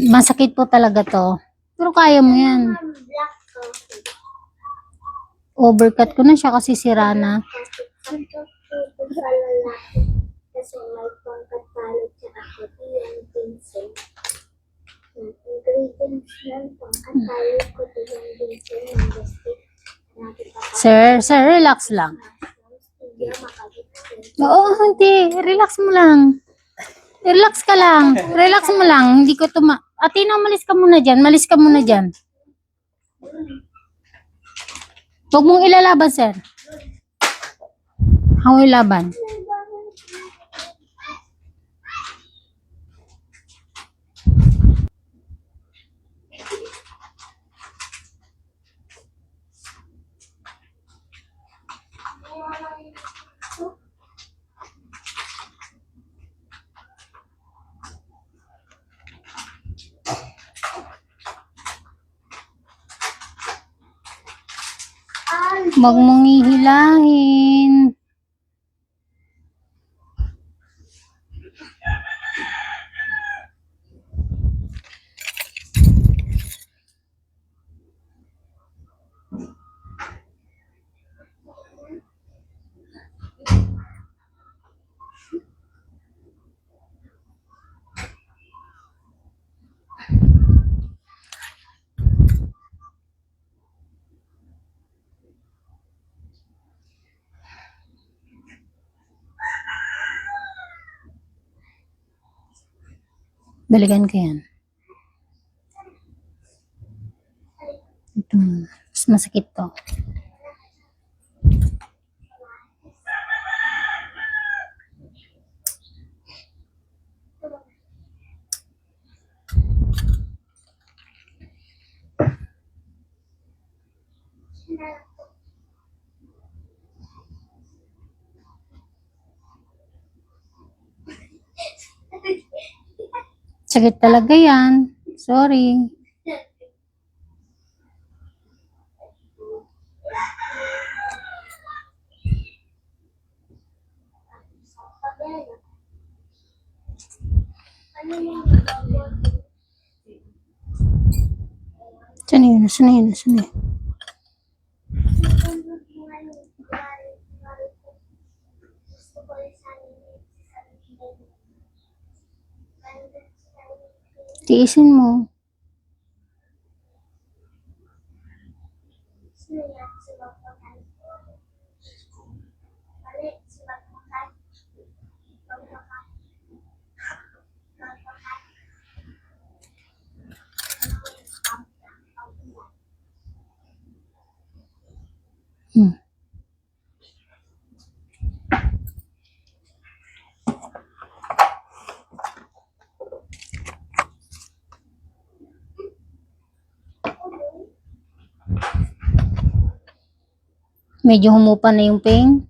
Masakit po talaga to. Pero kaya mo yan. Black coffee. Overcut ko na siya kasi sira na. Ang tututo sa lalaki. Kasi may pangkatalo tsaka puti yung ginseng. Ang ingredients ng pangkatalo puti yung ginseng ng gasti. Sir, relax lang. Hindi makagitsin. Oo, hindi. Relax mo lang. Relax ka lang. Relax mo lang. Hindi ko Atina, malis ka muna dyan. Malis ka muna dyan. Huwag mong ilalaban, sir. Ako ilaban. Huwag mong ihilangin. Balikan ko yan. Ito, mas masakit to. Sakit talaga yan. Sorry. Saan yun? Saan yun? Saan yun? Tiisin mo. Hmm. Medyo humupa na yung pain.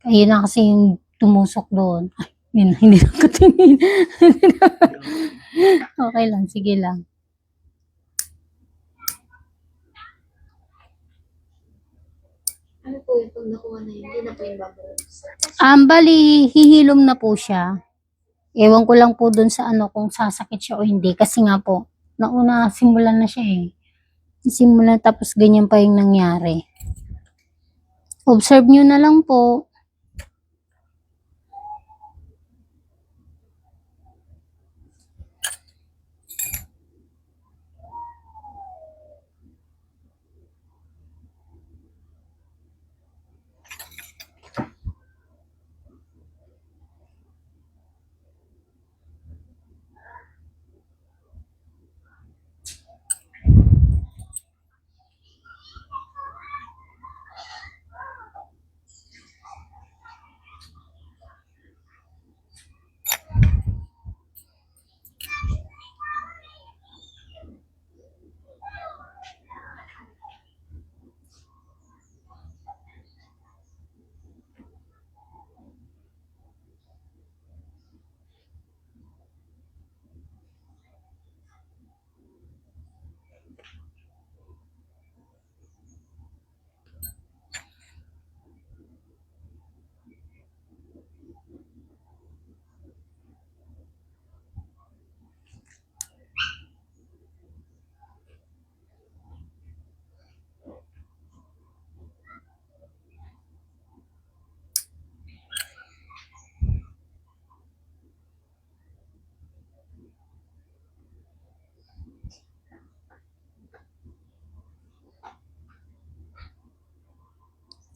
Ayun na kasi yung tumusok doon. Ay, hindi na katingin. Okay lang, sige lang. Ano po yung pag nakuha na yun? Hindi na po yung babalik. Bali, hihilom na po siya. Ewan ko lang po dun sa kung sasakit siya o hindi. Kasi nga po, nauna, simulan na siya eh. Simulan tapos ganyan pa yung nangyari. Observe nyo na lang po.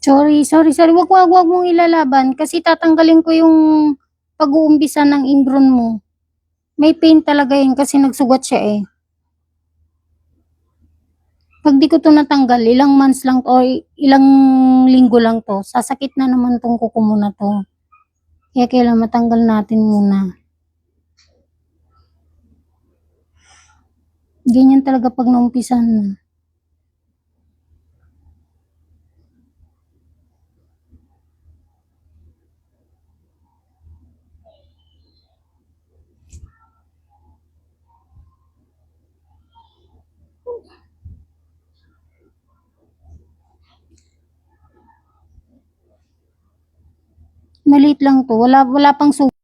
Sorry. Wag mong ilalaban kasi tatanggalin ko yung pag-uumpisa ng ingrown mo. May pain talaga yun kasi nagsugat siya eh. Pag di ko to natanggal, ilang months lang to, or ilang linggo lang to, sasakit na naman tong kuko mo na to. Kaya kailangan matanggal natin muna. Ganyan talaga pag naumpisan na. Maliit lang to, wala pang sugat.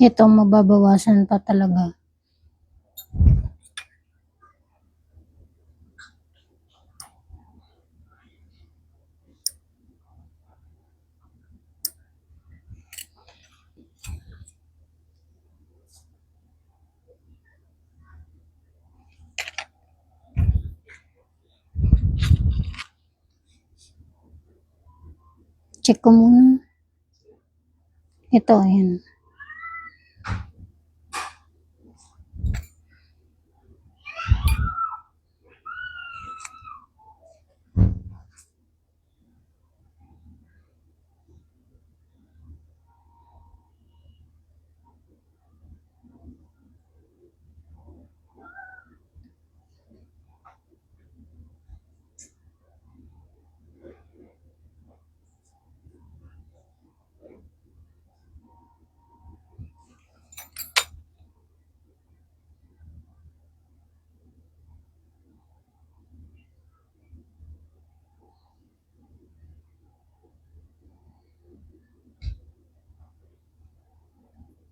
Ito, mababawasan pa talaga. Check ko muna. Ito, ayan.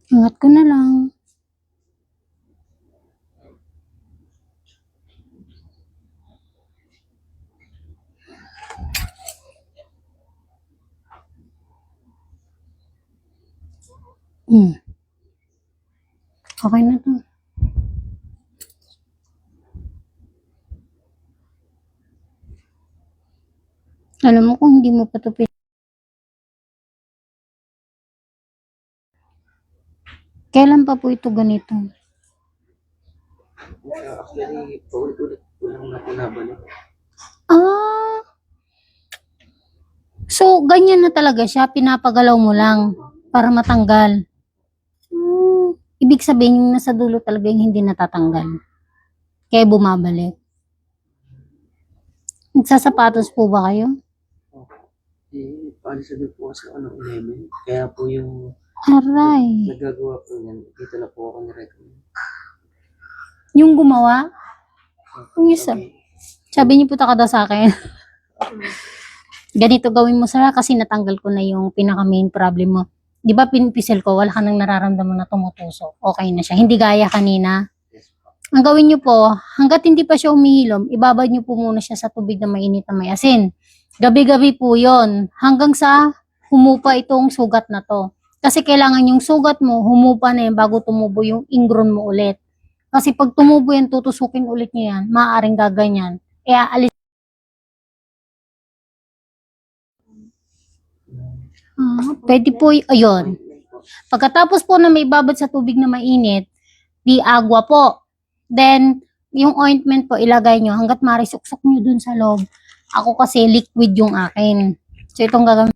Angat ko na lang. Okay na to. Alam mo kung hindi mo pa to kailan pa po ito ganito? Actually, paulit-ulit ko lang na pinabalik. Ah, so ganyan na talaga siya, pinapagalaw mo lang para matanggal. Ibig sabihin yung nasa dulo talaga yung hindi natatanggal. Kaya bumabalik. Nagsasapatos po ba kayo? Eh, paalis na po kasi ako ng 11. Kaya po yung Aray. nagagawa po yan, dito na po ako nirecommend. Yung gumawa? Yung isa. Sabi niyo punta ka daw sa akin. Ganito gawin mo sila kasi natanggal ko na yung pinaka main problem mo. Di ba pinpisil ko, wala ka nang nararamdaman na tumutusok. Okay na siya. Hindi gaya kanina. Yes po. Ang gawin nyo po, hanggat hindi pa siya umihilom, ibabad nyo po muna siya sa tubig na mainit na may asin. Gabi-gabi po yon hanggang sa humupa itong sugat na to. Kasi kailangan yung sugat mo, humupa na yan bago tumubo yung ingron mo ulit. Kasi pag tumubo yan, tutusukin ulit niya yan, maaaring gaganyan. Kaya alis. Pwede po, ayun. Pagkatapos po na may babad sa tubig na mainit, di agwa po. Then, yung ointment po, ilagay nyo hanggat marisuksok nyo dun sa loob. Ako kasi liquid yung akin. So, itong gagawin